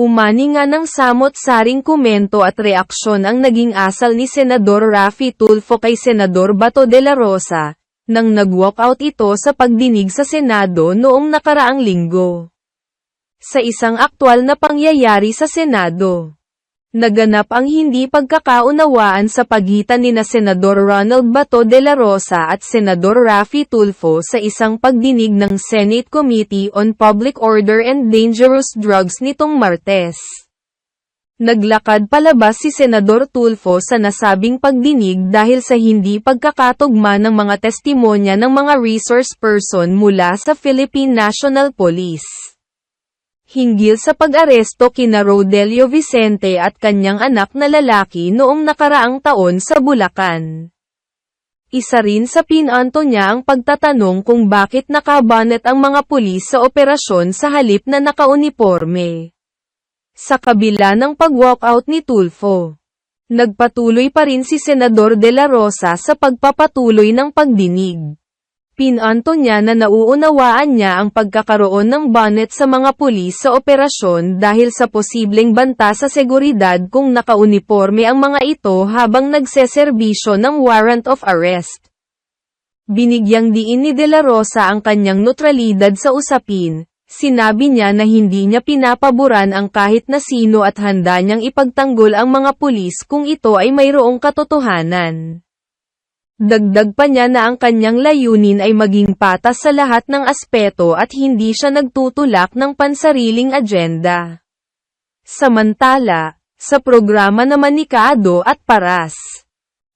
Umani nga ng samot-saring komento at reaksyon ang naging asal ni Senador Raffy Tulfo kay Senador Bato de la Rosa, nang nag-walkout ito sa pagdinig sa Senado noong nakaraang linggo. Sa isang aktwal na pangyayari sa Senado, naganap ang hindi pagkakaunawaan sa pagitan nina Senador Ronald Bato de la Rosa at Senador Raffy Tulfo sa isang pagdinig ng Senate Committee on Public Order and Dangerous Drugs nitong Martes. Naglakad palabas si Senador Tulfo sa nasabing pagdinig dahil sa hindi pagkakatugma ng mga testimonya ng mga resource person mula sa Philippine National Police hinggil sa pag-aresto kina Rodelio Vicente at kanyang anak na lalaki noong nakaraang taon sa Bulacan. Isa rin sa pinanto niya ang pagtatanong kung bakit nakabanet ang mga pulis sa operasyon sa halip na nakauniporme. Sa kabila ng pag-walkout ni Tulfo, nagpatuloy pa rin si Senador de la Rosa sa pagpapatuloy ng pagdinig. Pinanto niya na nauunawaan niya ang pagkakaroon ng banet sa mga pulis sa operasyon dahil sa posibleng banta sa seguridad kung nakauniporme ang mga ito habang nagseserbisyo ng warrant of arrest. Binigyang diin ni De La Rosa ang kanyang neutralidad sa usapin. Sinabi niya na hindi niya pinapaboran ang kahit na sino at handa niyang ipagtanggol ang mga pulis kung ito ay mayroong katotohanan. Dagdag pa niya na ang kanyang layunin ay maging patas sa lahat ng aspeto at hindi siya nagtutulak ng pansariling agenda. Samantala, sa programa naman ni Kaado at Paras,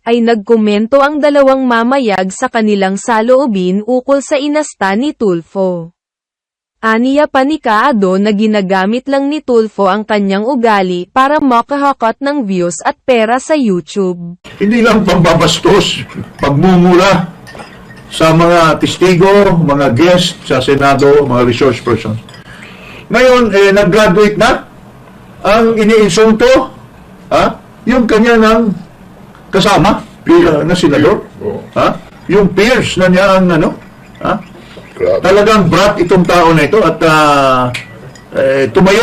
ay nagkomento ang dalawang mamayag sa kanilang saloobin ukol sa inasta ni Tulfo. Aniya pa ni Kaado na ginagamit lang ni Tulfo ang kanyang ugali para makahakot ng views at pera sa YouTube. Hindi lang pambabastos, pagmumula sa mga testigo, mga guest sa Senado, mga resource persons. Ngayon, nag-graduate na. Ang iniinsulto, yung kanya ng kasama, na senador. Yung peers na niya ang talagang brat itong tao na ito at tumayo,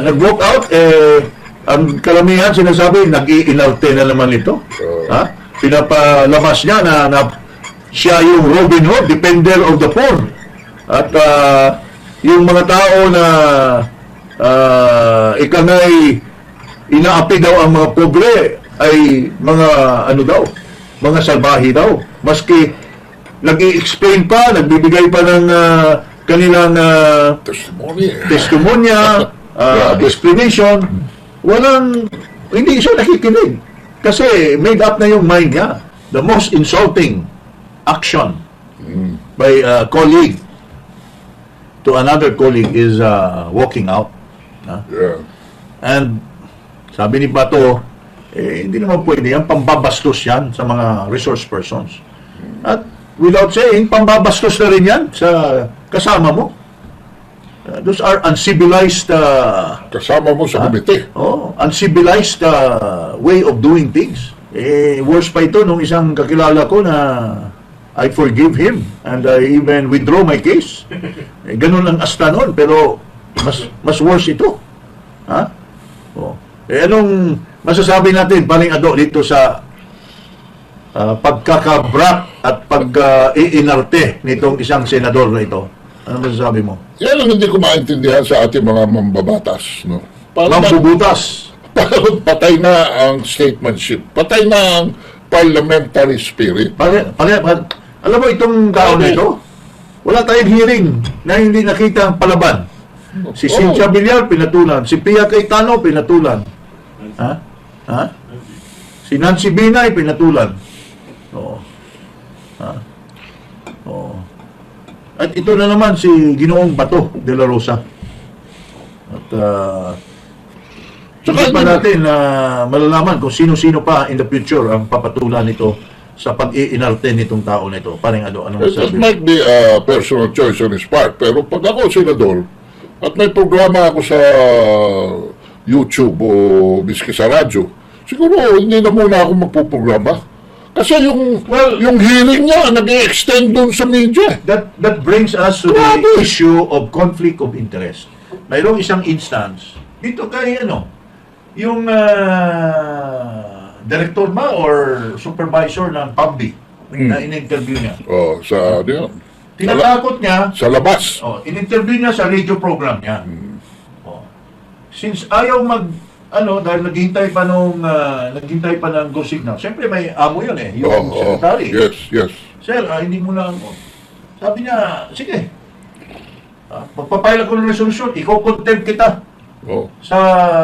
nag-walk out, ang kalamihan sinasabi, nag-iinarte na naman ito. Pinapalabas niya na siya yung Robin Hood, defender of the poor. At yung mga tao na ikangay inaapi daw ang mga pobre ay mga mga salbahi daw. Maski nag-i-explain pa, nagbibigay pa ng kanilang testimonya, explanation. Hindi siya nakikinig. Kasi made up na yung mind niya. The most insulting action by a colleague to another colleague is walking out. And sabi ni Bato, hindi naman pwede yan. Pambabastos yan sa mga resource persons. At without saying, pambabastos na rin yan sa kasama mo. Those are uncivilized kasama mo sa komite. Uncivilized way of doing things. Worse pa ito nung isang kakilala ko na I forgive him and I even withdraw my case. Ganun ang asta noon, pero mas worse ito. Anong masasabi natin, Paring Ado, dito sa pagkakabrak at pag-iinarte nitong isang senador na ito? Ano masasabi mo? Yan ang hindi ko maintindihan sa ating mga mambabatas. No? Mambubutas. Patay na ang statesmanship. Patay na ang parliamentary spirit. Alam mo, itong tao na ito, wala tayong hearing na hindi nakita ang palaban. Si Cynthia Villar, pinatulan. Si Pia Cayetano, pinatulan. Si Nancy Binay, pinatulan. At ito na naman si Ginoong Bato de la Rosa. At hindi pa natin malalaman kung sino-sino pa in the future ang papatulan nito sa pag-iinarte nitong tao na ito. Paring Ado, anong masabi? It might be a personal choice on his part, pero pag ako senador at may programa ako sa YouTube o biski sa radyo, siguro hindi na muna ako magpuprograma. Kasi yung hearing niya, nag-i-extend doon sa media. That brings us to the issue of conflict of interest. mayroong isang instance, dito kay yung director ba or supervisor ng PUBG na in-interview niya. Oh, sa, ano yun? Tinatakot niya, Sa labas. in-interview niya sa radio program niya. Oh. Since ayaw dahil naghihintay pa ng go signal. Siyempre may amo yun yung secretary. Yes. Sir, hindi mo na sabi niya, sige. Magpapile ako ng resolusyon, iko-contempt kita Oh. sa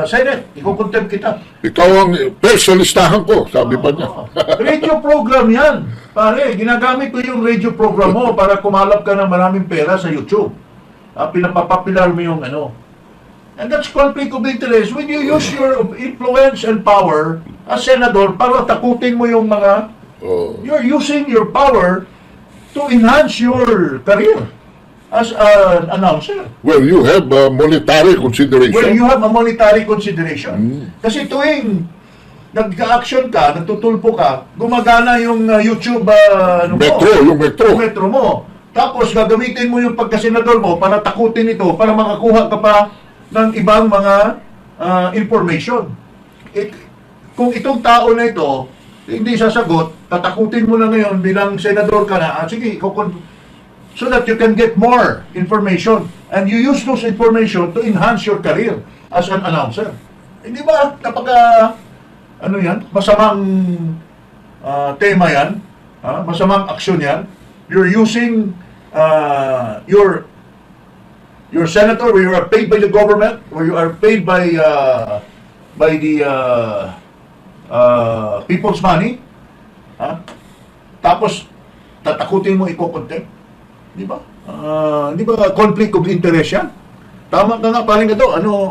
Senate, iko-contempt kita. Ikaw ang personalistahan ko, sabi pa niya. Radio program yan. Pare, ginagamit ko yung radio program mo para kumalap ka ng maraming pera sa YouTube. Pinapapopular mo yung And that's conflict of interest when you use your influence and power as senador para takutin mo yung mga Oh. you're using your power to enhance your career as an announcer. Well, you have monetary consideration. Well, you have a monetary consideration. Kasi tuwing nag-action ka, nagtutulpo ka, gumagana yung YouTube Yung metro. mo. Tapos gagamitin mo yung pagkasenador mo para takutin ito, para makakuha ka pa ng ibang mga information. Kung itong tao na ito hindi sasagot, tatakutin mo na ngayon bilang senador ka na, sige, so that you can get more information and you use those information to enhance your career as an announcer. Hindi ba kapag masamang tema yan, masamang aksyon yan, you're using your senator where you are paid by the government, where you are paid by the people's money, tapos tatakutin mo iko-contempt. Di ba? Di ba conflict of interest yan? Tama ka nga, paring ito.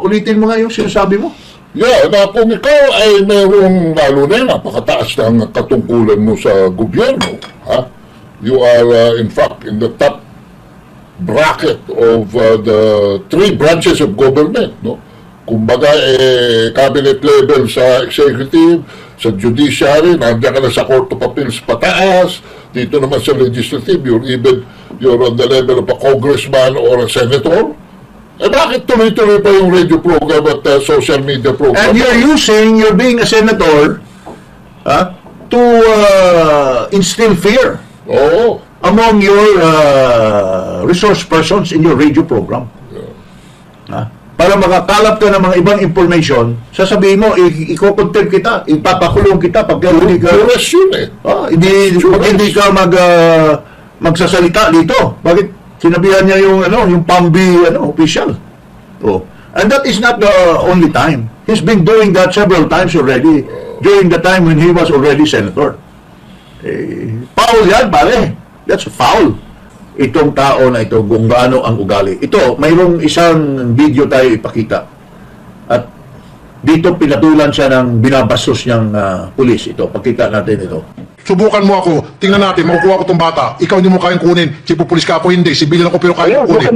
Ulitin mo nga yung sinasabi mo. Yeah, na kung ikaw ay mayroong lalo na napakataas ng katungkulan mo sa gobyerno, you are in fact in the top bracket of the three branches of government, no? Kumbaga, cabinet level sa executive, sa judiciary, nandiyan ka na sa Court of Appeals pataas, dito naman sa legislative, you're on the level of a congressman or a senator. Bakit tuloy-tuloy pa yung radio program at social media program? And you're being a senator to instill fear among your resource persons in your radio program. Para makakalap ka ng mga ibang information, sasabihin mo, iko-contempt kita, ipapakulong kita pag hindi ka... hindi ka magsasalita dito. Bakit? Sinabihan niya yung PUBG official. And that is not the only time. He's been doing that several times already during the time when he was already senator. Foul yan, pare. That's foul. Itong tao na ito, kung gaano ang ugali. Ito, mayroong isang video tayo ipakita. At dito pinatulan siya ng binabastos niyang pulis. Ito, pakita natin ito. Subukan mo ako, tingnan natin, makukuha ko itong bata. Ikaw hindi mo kayang kunin, chief of police ka ako, hindi. Civilian ako pero kaya kunin.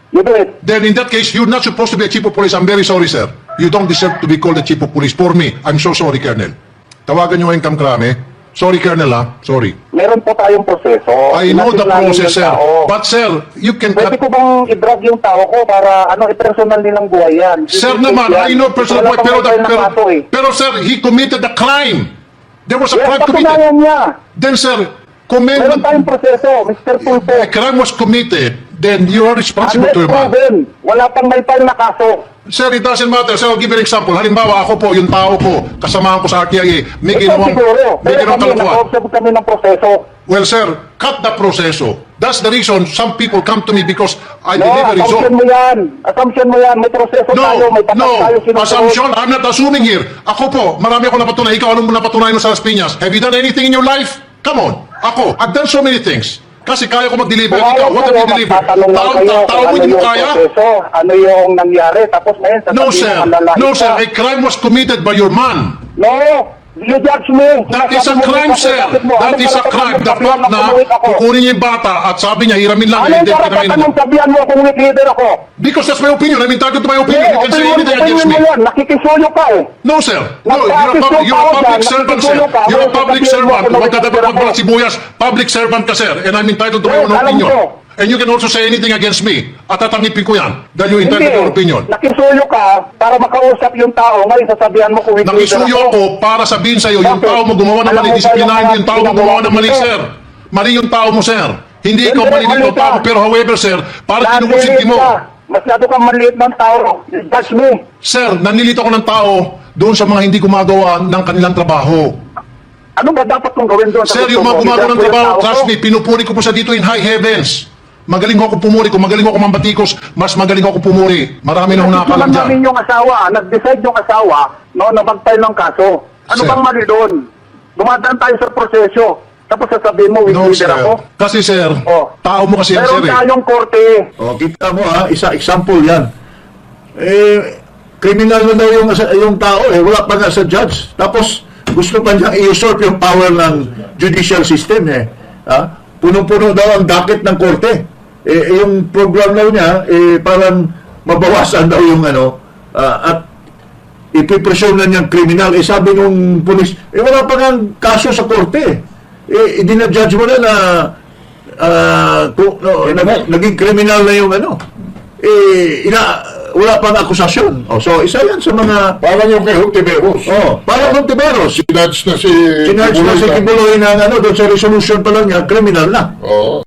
You do it. Then in that case, you're not supposed to be a chief of police. I'm very sorry, sir. You don't deserve to be called a chief of police. For me, I'm so sorry, Colonel. Tawagan niyo yung Kamkrame. Sorry, Colonel, Sorry. Meron po tayong proseso. I know the Natin process, yung sir. tao. But, sir, you can... Pwede ko bang i-drag yung tao ko para i-personal nilang buhay yan? Sir naman, I know personal Wala point, pang may kaso eh. pero, sir, he committed a crime. There was a Yes, crime committed. patunayan niya. Then, sir, Meron tayong proseso, Mr. Pulpo. a crime was committed, then you are responsible Unless to your man. proven, wala pang may file na kaso. Sir, it doesn't matter. Sir, I'll give you an example. Halimbawa, ako po, yung tao ko, kasamahan ko sa RTIA, may Ito ginawang siguro. may Pero ginawang kami, kalokohan. naka-observe kami ng proseso. Well, sir, cut the proseso. That's the reason some people come to me because I No, deliver assumption result. mo yan. Assumption mo yan. May proseso tayo, may batas tayo sinusunod. Assumption. I'm not assuming here. Ako po, marami ako napatunayan. Ikaw, anong napatunayan mo sa Las Piñas? Have you done anything in your life? Come on. Ako, I've done so many things. Kasi kaya ko mag-deliver. Ikaw, what have you delivered? Magtatanong lang kayo Tao kung mo, hindi mo yung kaya? proseso, ano yung nangyari. Tapos ngayon, No, sasabihin sir. mo malalain No, ka. sir. A crime was committed by your man. No, you judge me. That is a Sinasabi mo crime, kasi, sir. bakit mo? That Anong is a karapatan crime. mo The sabihan fact na kumuwit ako? kukunin niya yung bata at sabi niya, hiramin lang. Anong hindi karapatan kinain mong mo. sabihan mo kung weak leader ako? Because that's my opinion. I'm entitled to my opinion. You can say anything against opinion me. mo yan. Nakikisuyo ka eh. No, sir. No, you're a public servant, sir. You're a public servant. Huwag ka dapat magpapala sibuyas. Public servant ka, sir. And I'm entitled to my own Alam opinion. ko. And you can also say anything against me. At tatangipin ko yan. Dahil you entitled your opinion. Nakisuyo ka para makausap yung tao. Ngayon, sasabihan mo kung Nakisuyo ako para sabihin sa'yo, yung Bakit? tao mo gumawa ng Alam mali, mo ba disiplinahin mo yung yung tao mo mga gumawa ng mali, ginagawa sir. Mali yung tao mo, sir. Hindi ikaw Hindi, mali dito mali ang tao mo. ka. Pero however, sir, para kinukusinti mo. Masyado kang maliit ng tao. Judge me. Sir, nanilito ko ng tao doon sa mga hindi gumagawa ng kanilang trabaho. Ano ba dapat kong gawin doon? Sir, yung mga gumagawa ng trabaho, trust me, pinupuri ko po sa dito in high heavens. Magaling ko ako pumuri. Kung magaling ako mambatikos, mas magaling ako pumuri. Marami na akong nakakalam dyan. namin yung asawa, nag-decide yung asawa no, na mag-file ng kaso. Ano Sir. bang mali doon? Dumadaan tayo sa proseso. Tapos sasabihin mo, No, leader sir. ako. Kasi, sir, Oh. tao mo kasi yan, sir. Meron Eh. tayong korte. O, kita mo ha, example yan. Criminal na daw yung tao wala pa nga sa judge. Tapos, gusto pa niyang i-usurp yung power ng judicial system Ha? Puno-puno daw ang docket ng korte. Yung program daw niya, parang mabawasan daw yung at ipipresyon na niyang criminal. Sabi nung pulis, wala pa nga kaso sa korte. Idinadjudge mo na naging criminal na yung wala pang akusasyon. So, isa yan sa mga Parang yung kay Hontiveros. parang Monteveros. Sinarge na si Sinarge na si Kibuloy Kibuloy na doon sa resolution pa lang niya, criminal na. Oo.